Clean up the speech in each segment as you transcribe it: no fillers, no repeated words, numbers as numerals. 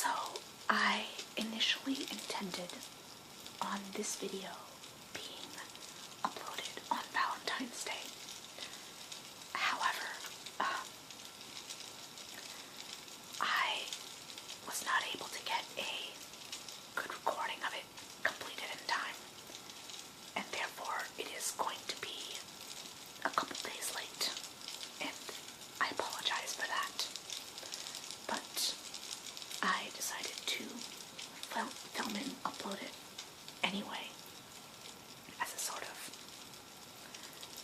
So, I initially intended on this video being uploaded on Valentine's Day. However, I was not able to get a good recording of it completed in time, and therefore it is going to be a couple days late, and I apologize for that. But I decided to film it and upload it anyway, as a sort of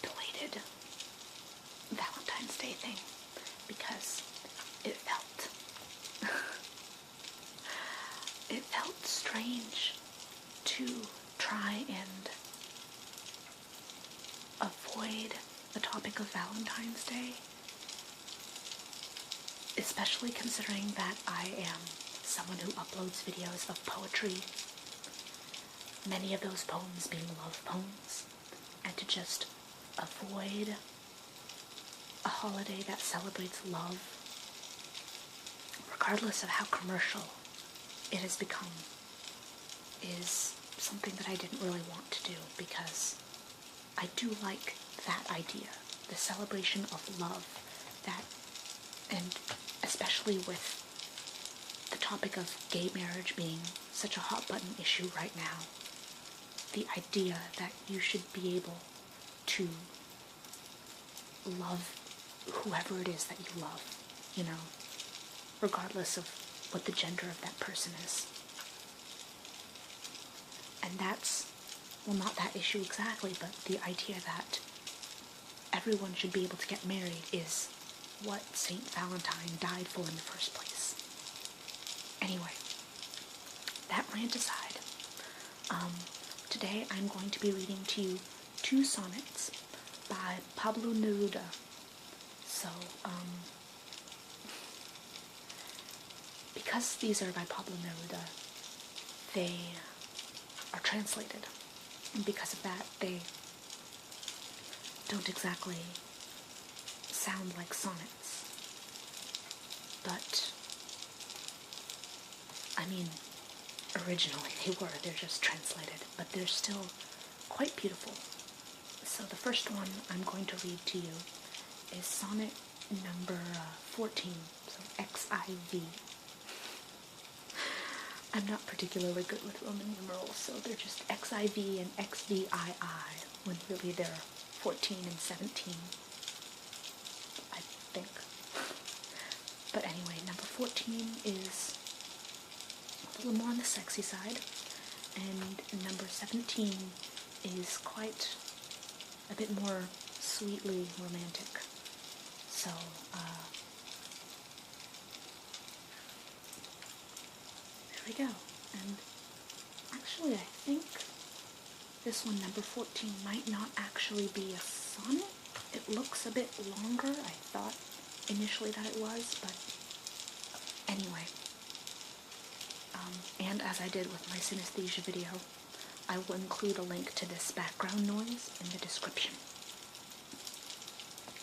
belated Valentine's Day thing, because it felt it felt strange to try and avoid the topic of Valentine's Day, especially considering that I am someone who uploads videos of poetry, many of those poems being love poems, and to just avoid a holiday that celebrates love, regardless of how commercial it has become, is something that I didn't really want to do, because I do like that idea, the celebration of love, that, and especially with the topic of gay marriage being such a hot button issue right now, the idea that you should be able to love whoever it is that you love, you know, regardless of what the gender of that person is. And that's, well, not that issue exactly, but the idea that everyone should be able to get married is what Saint Valentine died for in the first place. Anyway, that rant aside, today I'm going to be reading to you 2 sonnets by Pablo Neruda. So, because these are by Pablo Neruda, they are translated, and because of that, they don't exactly sound like sonnets. But, I mean, originally they're just translated, but they're still quite beautiful. So the first one I'm going to read to you is sonnet number 14, so XIV. I'm not particularly good with Roman numerals, so they're just XIV and XVII, when really they're 14 and 17, I think. But anyway, number 14 is a little more on the sexy side, and number 17 is quite a bit more sweetly romantic. So, there we go. And actually, I think this one, number 14, might not actually be a sonnet. It looks a bit longer. I thought initially that it was, but anyway. And as I did with my synesthesia video, I will include a link to this background noise in the description.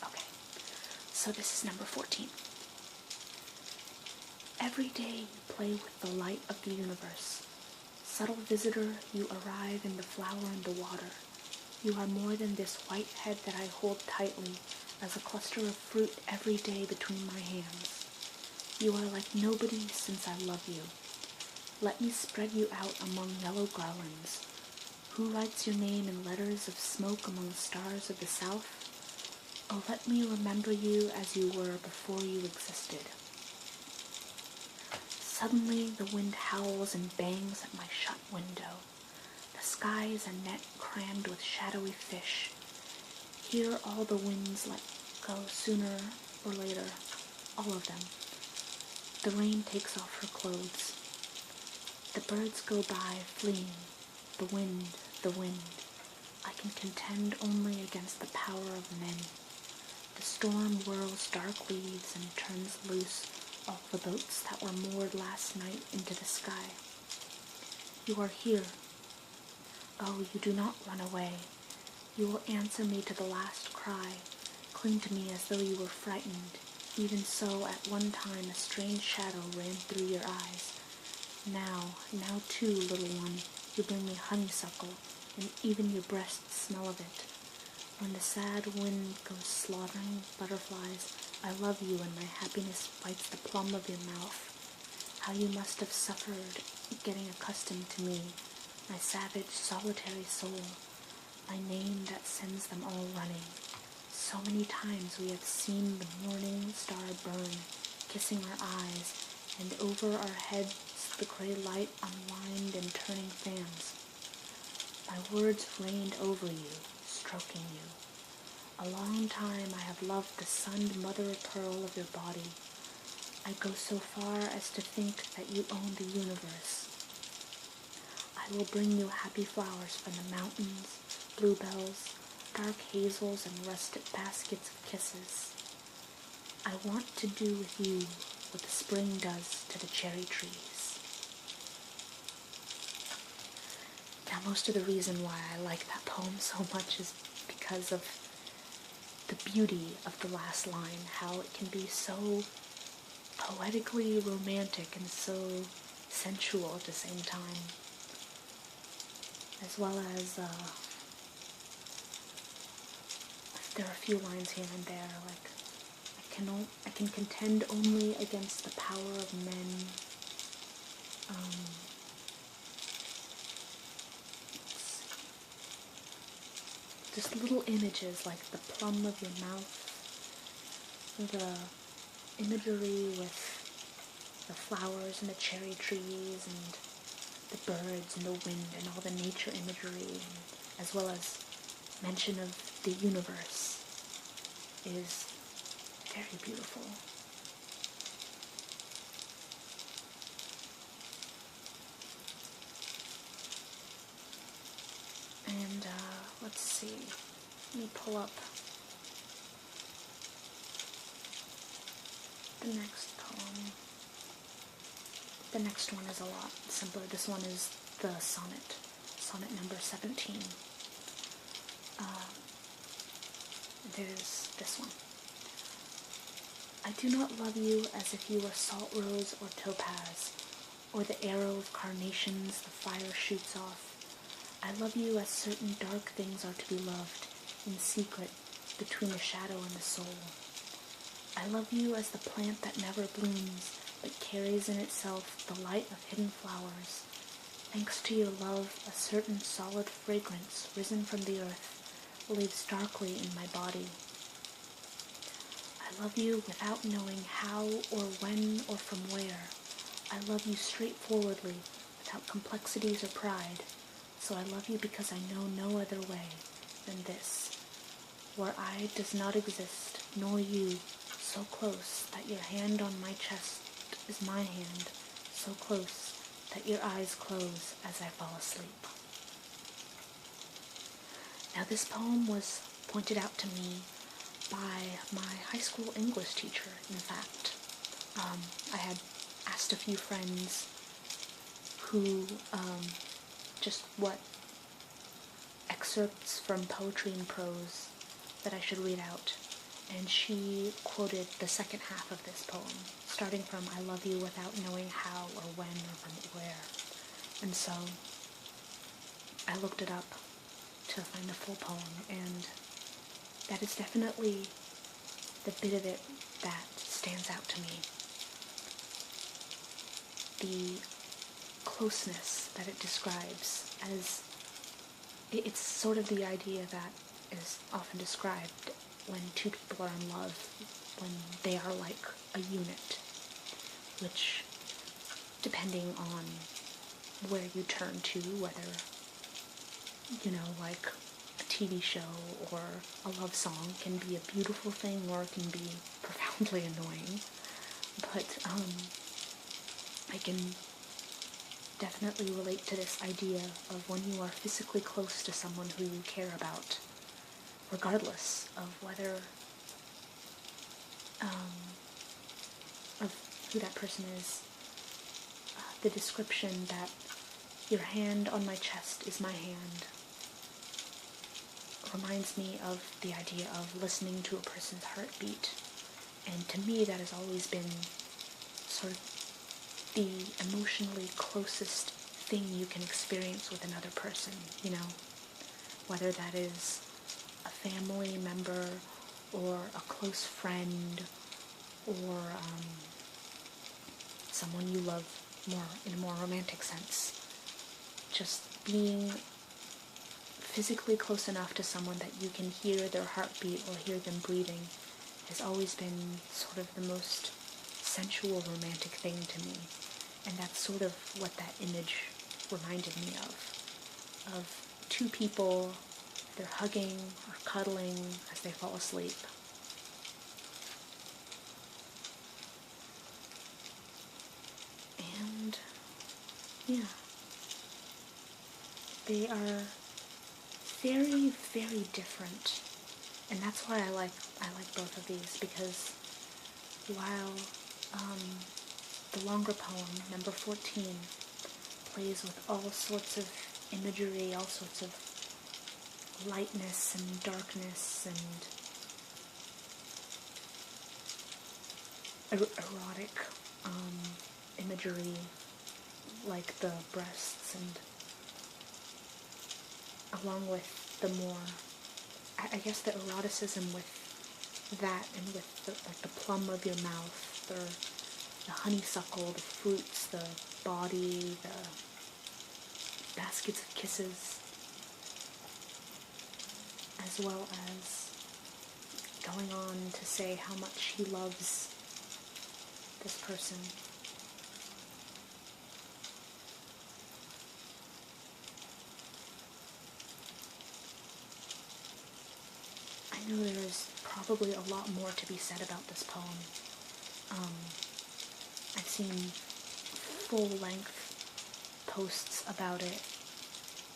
Okay, so this is number 14. Every day you play with the light of the universe. Subtle visitor, you arrive in the flower and the water. You are more than this white head that I hold tightly as a cluster of fruit every day between my hands. You are like nobody since I love you. Let me spread you out among yellow garlands. Who writes your name in letters of smoke among the stars of the south? Oh, let me remember you as you were before you existed. Suddenly the wind howls and bangs at my shut window. The sky is a net crammed with shadowy fish. Here all the winds let go sooner or later, all of them. The rain takes off her clothes. The birds go by, fleeing. The wind, the wind. I can contend only against the power of men. The storm whirls dark leaves and turns loose all the boats that were moored last night into the sky. You are here. Oh, you do not run away. You will answer me to the last cry. Cling to me as though you were frightened. Even so, at one time a strange shadow ran through your eyes. Now too, little one, you bring me honeysuckle, and even your breasts smell of it. When the sad wind goes slaughtering butterflies, I love you, and my happiness bites the plum of your mouth. How you must have suffered getting accustomed to me, my savage, solitary soul, my name that sends them all running. So many times we have seen the morning star burn, kissing our eyes, and over our heads the gray light unwind in turning fans. My words rained over you, stroking you. A long time I have loved the sunned mother-of-pearl of your body. I go so far as to think that you own the universe. I will bring you happy flowers from the mountains, bluebells, dark hazels, and russet baskets of kisses. I want to do with you what the spring does to the cherry trees. Now, most of the reason why I like that poem so much is because of the beauty of the last line, how it can be so poetically romantic and so sensual at the same time, as well as there are a few lines here and there, like, I can contend only against the power of men. Just little images like the plum of your mouth, the imagery with the flowers and the cherry trees and the birds and the wind and all the nature imagery, as well as mention of the universe, is very beautiful. And let's see, let me pull up the next poem. The next one is a lot simpler. This one is the sonnet number 17. There's this one. I do not love you as if you were salt rose or topaz, or the arrow of carnations the fire shoots off. I love you as certain dark things are to be loved, in secret, between the shadow and the soul. I love you as the plant that never blooms, but carries in itself the light of hidden flowers. Thanks to your love, a certain solid fragrance, risen from the earth, lives darkly in my body. I love you without knowing how or when or from where. I love you straightforwardly, without complexities or pride. So I love you because I know no other way than this, where I does not exist, nor you, so close that your hand on my chest is my hand, so close that your eyes close as I fall asleep. Now this poem was pointed out to me by my high school English teacher, in fact. I had asked a few friends who, just what excerpts from poetry and prose that I should read out, and she quoted the second half of this poem, starting from I love you without knowing how or when or from where. And so I looked it up to find the full poem, and that is definitely the bit of it that stands out to me. The closeness that it describes, as it's sort of the idea that is often described when two people are in love, when they are like a unit, which, depending on where you turn to, whether, like a TV show or a love song, can be a beautiful thing or it can be profoundly annoying. But I can definitely relate to this idea of when you are physically close to someone who you care about, regardless of whether, of who that person is. The description that your hand on my chest is my hand reminds me of the idea of listening to a person's heartbeat. And to me that has always been sort of the emotionally closest thing you can experience with another person, you know, whether that is a family member or a close friend or someone you love more in a more romantic sense. Just being physically close enough to someone that you can hear their heartbeat or hear them breathing has always been sort of the most sensual romantic thing to me. And that's sort of what that image reminded me of two people, they're hugging or cuddling as they fall asleep. And yeah, they are very, very different. And that's why I like both of these, because while the longer poem, number 14, plays with all sorts of imagery, all sorts of lightness and darkness and erotic imagery, like the breasts, and along with the more, I guess, the eroticism with that, and with the plum of your mouth, the honeysuckle, the fruits, the body, the baskets of kisses, as well as going on to say how much he loves this person. I know there is probably a lot more to be said about this poem. I've seen full-length posts about it,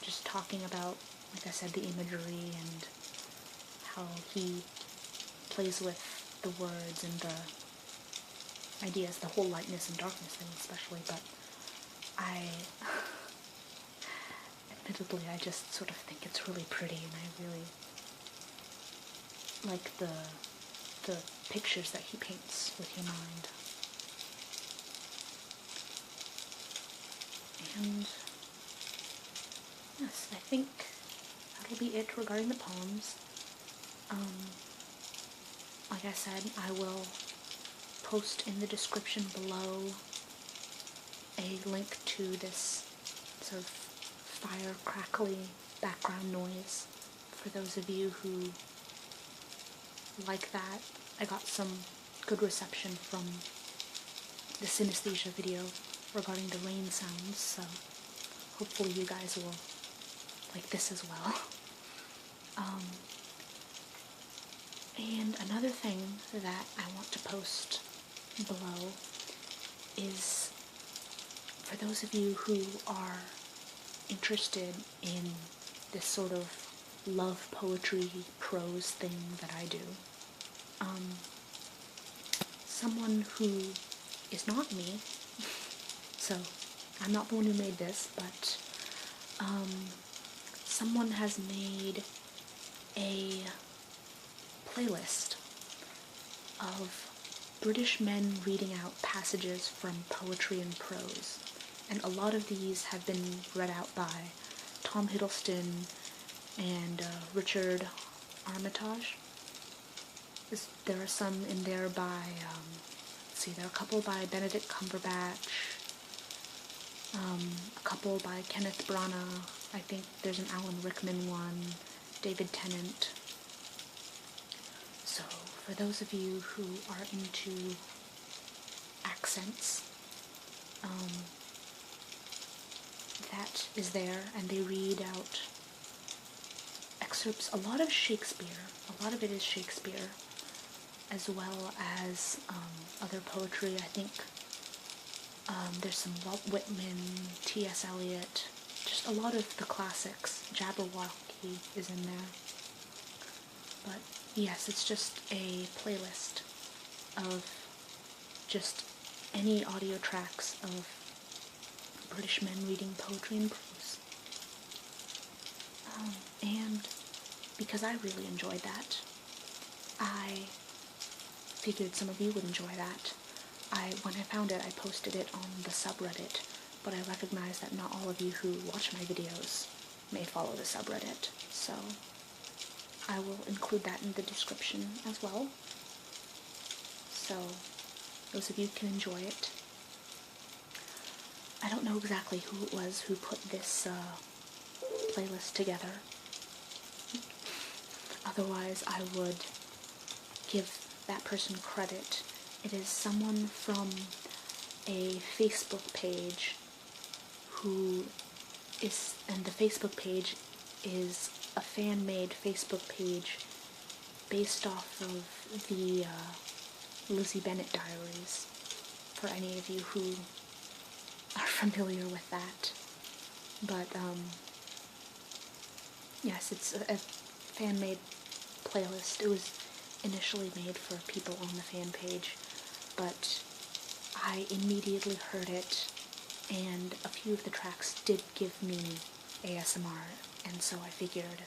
just talking about, like I said, the imagery and how he plays with the words and the ideas, the whole lightness and darkness thing especially, but admittedly, I just sort of think it's really pretty, and I really like the pictures that he paints with your mind. And yes, I think that'll be it regarding the poems. Like I said, I will post in the description below a link to this sort of fire crackly background noise for those of you who like that. I got some good reception from the synesthesia video regarding the rain sounds, so hopefully you guys will like this as well. And another thing that I want to post below is for those of you who are interested in this sort of love poetry prose thing that I do. Someone who is not me, so I'm not the one who made this, but someone has made a playlist of British men reading out passages from poetry and prose, and a lot of these have been read out by Tom Hiddleston and Richard Armitage. There are some in there by, let's see, there are a couple by Benedict Cumberbatch, a couple by Kenneth Branagh, I think there's an Alan Rickman one, David Tennant. So, for those of you who are into accents, that is there, and they read out excerpts, a lot of Shakespeare, a lot of it is Shakespeare, as well as other poetry. I think there's some Walt Whitman, T.S. Eliot, just a lot of the classics. Jabberwocky is in there. But yes, it's just a playlist of just any audio tracks of British men reading poetry and prose. And because I really enjoyed that, I figured some of you would enjoy that. when I found it, I posted it on the subreddit, but I recognize that not all of you who watch my videos may follow the subreddit, so I will include that in the description as well, so those of you can enjoy it. I don't know exactly who it was who put this playlist together. Otherwise, I would give that person credit. It is someone from a Facebook page and the Facebook page is a fan-made Facebook page based off of the Lizzie Bennet diaries, for any of you who are familiar with that. But, yes, it's a fan-made playlist. It was initially made for people on the fan page, but I immediately heard it, and a few of the tracks did give me ASMR, and so I figured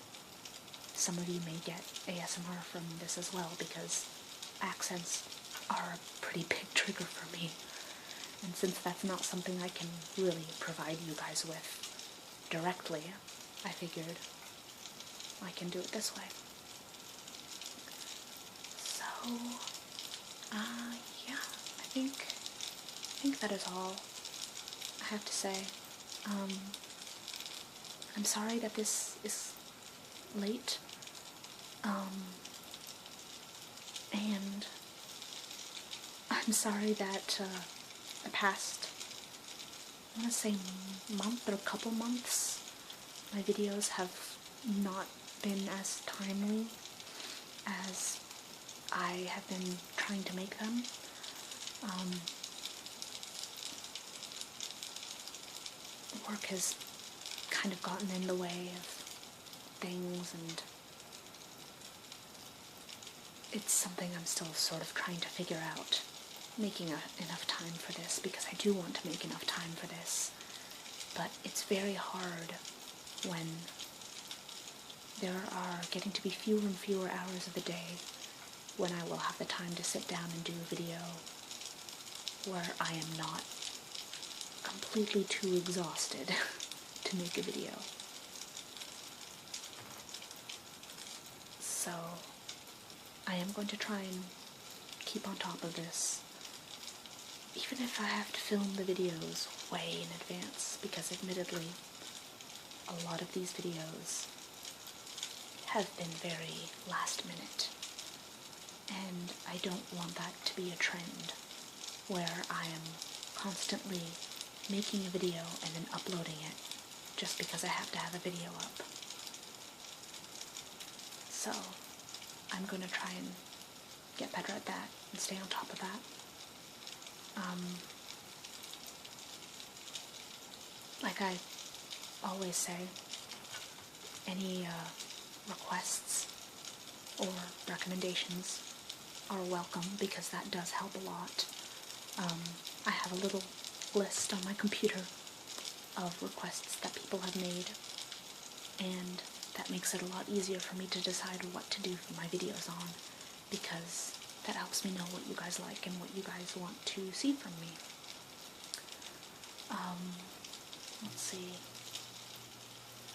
some of you may get ASMR from this as well, because accents are a pretty big trigger for me, and since that's not something I can really provide you guys with directly, I figured I can do it this way. So, yeah, I think that is all I have to say. I'm sorry that this is late, and I'm sorry that the past, I want to say month or couple months, my videos have not been as timely as I have been trying to make them. Work has kind of gotten in the way of things, and it's something I'm still sort of trying to figure out, making enough time for this, because I do want to make enough time for this, but it's very hard when there are getting to be fewer and fewer hours of the day when I will have the time to sit down and do a video where I am not completely too exhausted to make a video. So I am going to try and keep on top of this, even if I have to film the videos way in advance, because admittedly a lot of these videos have been very last minute, and I don't want that to be a trend where I am constantly making a video and then uploading it just because I have to have a video up. So I'm going to try and get better at that and stay on top of that. Like I always say, any requests or recommendations are welcome, because that does help a lot. I have a little list on my computer of requests that people have made, and that makes it a lot easier for me to decide what to do for my videos on, because that helps me know what you guys like and what you guys want to see from me. Let's see.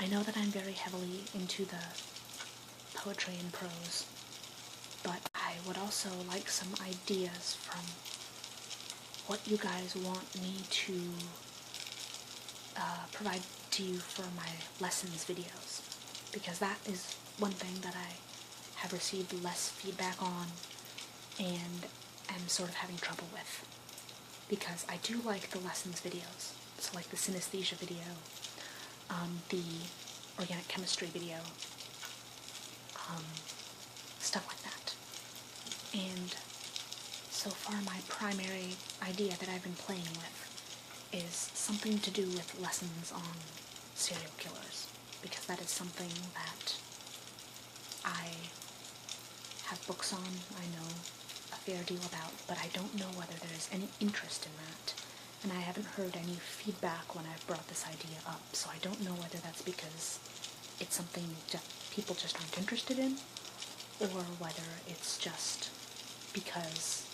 I know that I'm very heavily into the poetry and prose, but I would also like some ideas from what you guys want me to provide to you for my lessons videos, because that is one thing that I have received less feedback on and am sort of having trouble with, because I do like the lessons videos, so like the synesthesia video, the organic chemistry video, stuff like that. And so far my primary idea that I've been playing with is something to do with lessons on serial killers, because that is something that I have books on, I know a fair deal about, but I don't know whether there is any interest in that, and I haven't heard any feedback when I've brought this idea up, so I don't know whether that's because it's something that people just aren't interested in, or whether it's just because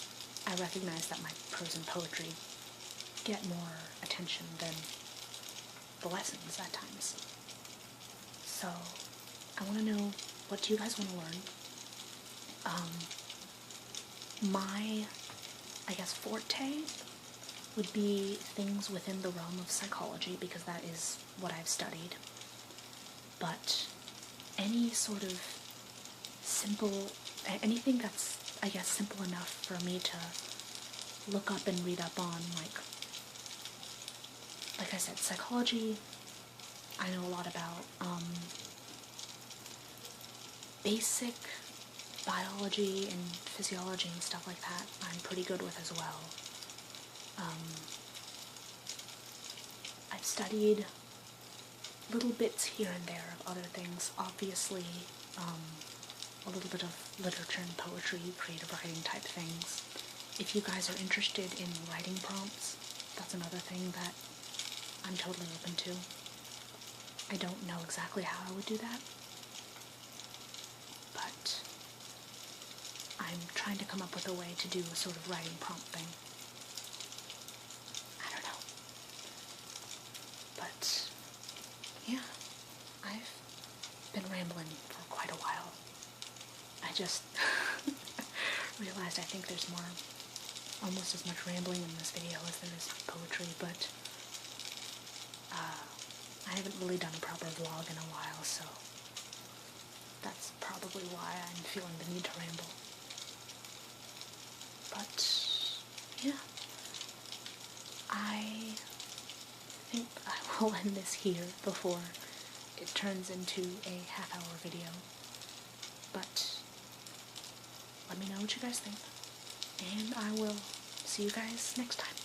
I recognize that my prose and poetry get more attention than the lessons at times. So I want to know, what do you guys want to learn? My, I guess, forte would be things within the realm of psychology, because that is what I've studied. But any sort of anything that's, I guess, simple enough for me to look up and read up on, like I said, psychology, I know a lot about. Basic biology and physiology and stuff like that, I'm pretty good with as well. I've studied little bits here and there of other things. Obviously, a little bit of literature and poetry, creative writing type things. If you guys are interested in writing prompts, that's another thing that I'm totally open to. I don't know exactly how I would do that, but I'm trying to come up with a way to do a sort of writing prompt thing. I don't know. But, yeah, I've been rambling for quite a while. I just realized I think there's almost as much rambling in this video as there is poetry, but I haven't really done a proper vlog in a while, so that's probably why I'm feeling the need to ramble. But, yeah, I think I will end this here before it turns into a half-hour video. But let me know what you guys think, and I will see you guys next time.